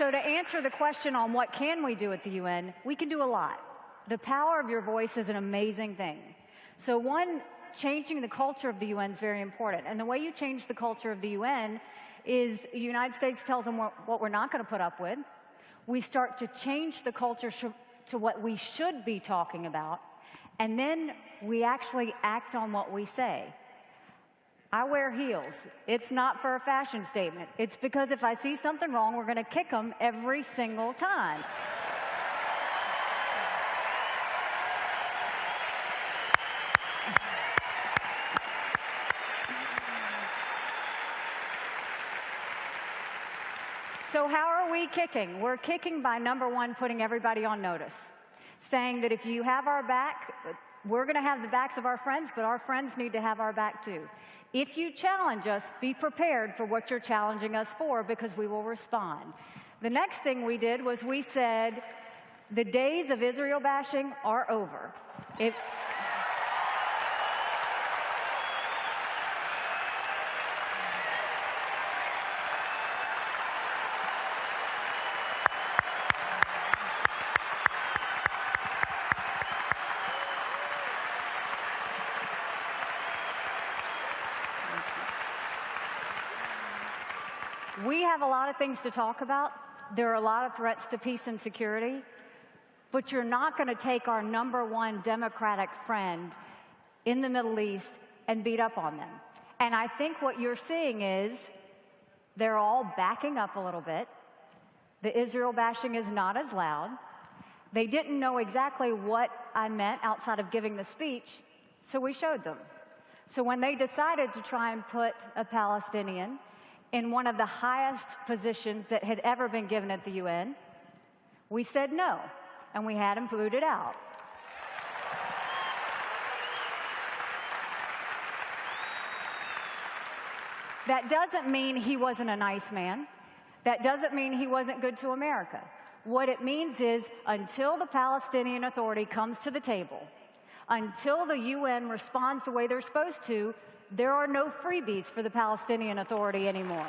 So to answer the question on what can we do at the UN, we can do a lot. The power of your voice is an amazing thing. So one, changing the culture of the UN is very important. And the way you change the culture of the UN is the United States tells them what we're not going to put up with. We start to change the culture to what we should be talking about. And then we actually act on what we say. I wear heels. It's not for a fashion statement. It's because if I see something wrong, we're going to kick them every single time. So how are we kicking? We're kicking by, number one, putting everybody on notice, saying that if you have our back, we're going to have the backs of our friends, but our friends need to have our back too. If you challenge us, be prepared for what you're challenging us for, because we will respond. The next thing we did was we said, the days of Israel bashing are over. We have a lot of things to talk about. There are a lot of threats to peace and security, but you're not going to take our number one democratic friend in the Middle East and beat up on them. And I think what you're seeing is they're all backing up a little bit. The Israel bashing is not as loud. They didn't know exactly what I meant outside of giving the speech, so we showed them. So when they decided to try and put a Palestinian in one of the highest positions that had ever been given at the UN, we said no, and we had him booted out. That doesn't mean he wasn't a nice man. That doesn't mean he wasn't good to America. What it means is, until the Palestinian Authority comes to the table, until the UN responds the way they're supposed to, there are no freebies for the Palestinian Authority anymore.